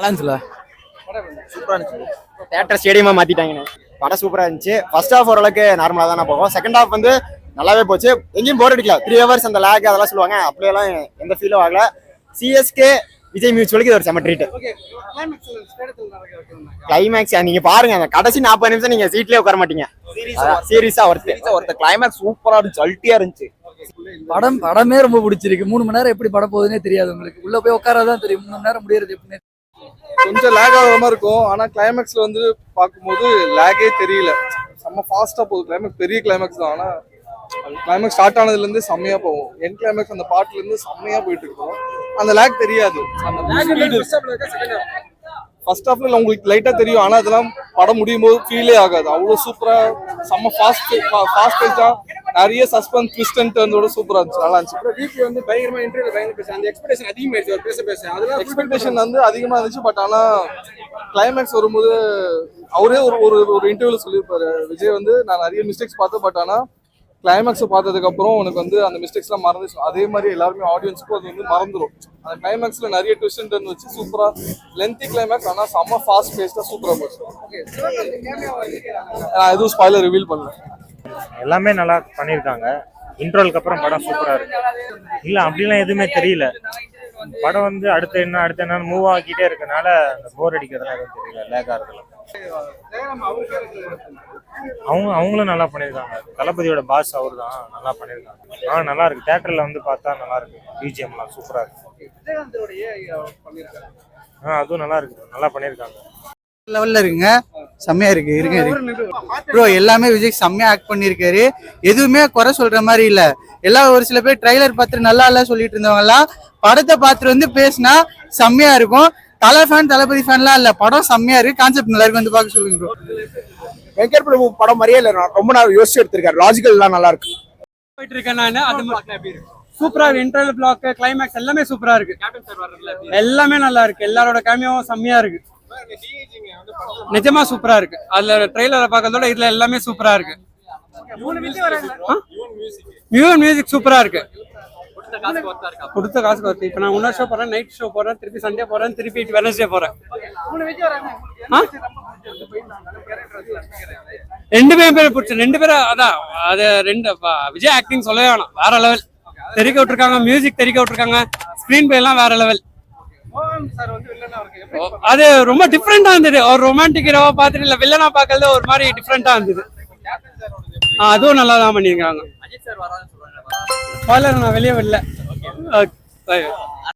நல்லா இருந்துச்சுல. சூப்பரா இருந்துச்சு. தியேட்டர் ஸ்டேடியமா மாத்திட்டாங்க. படம் சூப்பரா இருந்துச்சு. ஃபர்ஸ்ட் ஹாஃப் ஓரளவுக்கு நார்மலா தானே போகும். செகண்ட் ஹாஃப் வந்து நல்லாவே போச்சு. எங்கேயும் போர் அடிக்கல. 3 hours அந்த லேக் அதெல்லாம் சொல்லுவாங்க, அப்படியெல்லாம் எந்த ஃபீலும் ஆகல. சிஎஸ்கே விஜய் மியூச்சுவலுக்கு இது ஒரு செம ட்ரீட். கிளைமேக்ஸ் நீங்க பாருங்க, அந்த கடைசி 40 நிமிஷம் நீங்க சீட்லயே உட்கார மாட்டீங்க. சீரியஸா ஒருத்த கிளைமேக்ஸ் சூப்பரா இருந்துச்சு, அல்ட்டியா இருந்துச்சு. படமே ரொம்ப பிடிச்சிருக்கு. 3 மணி நேரம் எப்படி படம் போகுதுன்னே தெரியாது. உங்களுக்கு உள்ள போய் உட்காராதான் தெரியும் 3 மணி நேரம் முடியறது எப்படின்னு. கொஞ்சம் லேக் ஆகிற மாதிரி இருக்கும். ஆனா கிளைமேக்ஸ்ல வந்து பார்க்கும்போது லேகே தெரியல. செம்ம ஃபாஸ்டா போகுது. கிளைமேக்ஸ் பெரிய கிளைமேக்ஸ் தான். ஆனா கிளைமேக்ஸ் ஸ்டார்ட் ஆனதுல இருந்து செம்மையா போகும். என் கிளைமேக்ஸ் அந்த பாட்டுல இருந்து செம்மையா போயிட்டு இருக்கும். அந்த லேக் தெரியாது. ஃபர்ஸ்ட் ஹாஃப்ல உங்களுக்கு லைட்டா தெரியும். ஆனா அதெல்லாம் படம் முடியும் போது ஃபீலே ஆகாது. அவ்வளவு சூப்பரா செம்ம ஃபாஸ்ட் பேஸ்டா நிறைய சஸ்பென்ஸ் ட்விஸ்ட் அண்ட் டர்னோட சூப்பரா இருந்துச்சு. நல்லா இருந்துச்சு. டிபி வந்து பயங்கரமா இன்டர்வியூல பயங்கர பேச அந்த எக்ஸ்பெக்டேஷன் அதிகமாயிருச்சு. அவர் பேச அதெல்லாம் எக்ஸ்பெக்டேஷன் வந்து அதிகமா இருந்துச்சு. பட் ஆனா கிளைமேக்ஸ் வரும்போது அவரே ஒரு இன்டர்வியூல சொல்லியிருப்பாரு, விஜய் வந்து நான் நிறைய மிஸ்டேக்ஸ் பார்த்தேன், பட் ஆனா கிளைமேக்ஸ் பார்த்ததுக்கு அப்புறம் உனக்கு வந்து அந்த மிஸ்டேக்ஸ் எல்லாம் மறந்துச்சு. அதே மாதிரி எல்லாருமே ஆடியன்ஸ்க்கும் அது வந்து மறந்துடும். அந்த கிளைமேக்ஸ்ல நிறைய ட்விஸ்ட் அண்ட் டர்ன் வச்சு சூப்பரா லென்த்தி கிளைமேக்ஸ். ஆனா செம்ம ஃபாஸ்ட் பேஸ்டா சூப்பரா போச்சு. நான் எதுவும் ஸ்பாயிலர் ரிவீல் பண்ணல. எல்லாமே நல்லா பண்ணியிருக்காங்க. இன்ட்ரோலுக்கு அப்புறம் படம் சூப்பரா இருக்கு. இல்ல அப்படிலாம் எதுவுமே தெரியல. படம் வந்து அடுத்து என்ன மூவ் ஆகிட்டே இருக்கனால அந்த போர் அடிக்கிறதுலாம் எதுவும் தெரியல. லேக் ஆகிறதுல அவங்களும் நல்லா பண்ணியிருக்காங்க. தளபதியோட பாஸ் அவர் தான், நல்லா பண்ணியிருக்காங்க. நல்லா இருக்கு. தியேட்டர்ல வந்து பார்த்தா நல்லா இருக்கு. பிஜிஎம்லாம் சூப்பரா இருக்கு. அதுவும் நல்லா இருக்கு. நல்லா பண்ணியிருக்காங்க. லெவல்ல இருக்குங்க. செம்மையா இருக்கு. இருங்க ப்ரோ, எல்லாமே விஜய் செம்மையா ஆக்ட் பண்ணிருக்காரு. எதுவுமே குறை சொல்ற மாதிரி இல்ல. எல்லாம் ஒரு சில பேர் ட்ரைலர் பார்த்துட்டு நல்லா இல்ல சொல்லிட்டு இருந்தவங்க எல்லாம் படத்தை பார்த்துட்டு வந்து பேசினா செம்மையா இருக்கும். தளபதி ஃபேன்லாம் இல்ல. படம் செம்மையா இருக்கு. கான்செப்ட் நல்லா இருக்கு. வந்து பார்க்க சொல்லுங்க ப்ரோ. வெங்கட் பிரபு படம் மாதிரியே இல்ல. ரொம்ப நாள் யோசிச்சு எடுத்திருக்காரு. லாஜிக்கல் எல்லாம் நல்லா இருக்கு. போயிட்டு இருக்கேன் நான். அது சூப்பரா இருக்கு. இன்டர்வல் பிளாக், கிளைமேக்ஸ் எல்லாமே சூப்பரா இருக்கு. எல்லாமே நல்லா இருக்கு. எல்லாரோட கேமியாவும் செம்மையா இருக்கு. நிஜமா சூப்பரா இருக்கு. அதுல ட்ரெய்லரை பார்க்கறதோட இதுல எல்லாமே சூப்பரா இருக்கு. மியூசிக் சூப்பரா இருக்கு. கொடுத்த காசுக்கு ஒர்த்து. இப்ப நான் இன்னொரு ஷோ போறேன், நைட் ஷோ போறேன், திருப்பி சண்டே போறேன், திருப்பி வெனஸ்டே போறேன். 2 பேரும் பிடிச்ச 2 பேரும் அதான். அது 2 விஜய் ஆக்டிங் சொல்லவே வேணாம். வேற லெவல் தெரிவிக்க விட்டுருக்காங்க. மியூசிக் தெரிவிக்க விட்டுருக்காங்க. ஸ்கிரீன் பிளே எல்லாம் வேற லெவல். அது ரொம்ப டிஃப்ரெண்டா இருந்தது. ஒரு ரொமான்டிக் ஹீரோவா பார்த்துட்டு இல்ல வில்லனா பார்க்கறது ஒரு மாதிரி டிஃப்ரெண்டா இருந்தது. அதுவும் நல்லா தான் பண்ணிருக்காங்க. நான் வெளியே வரல.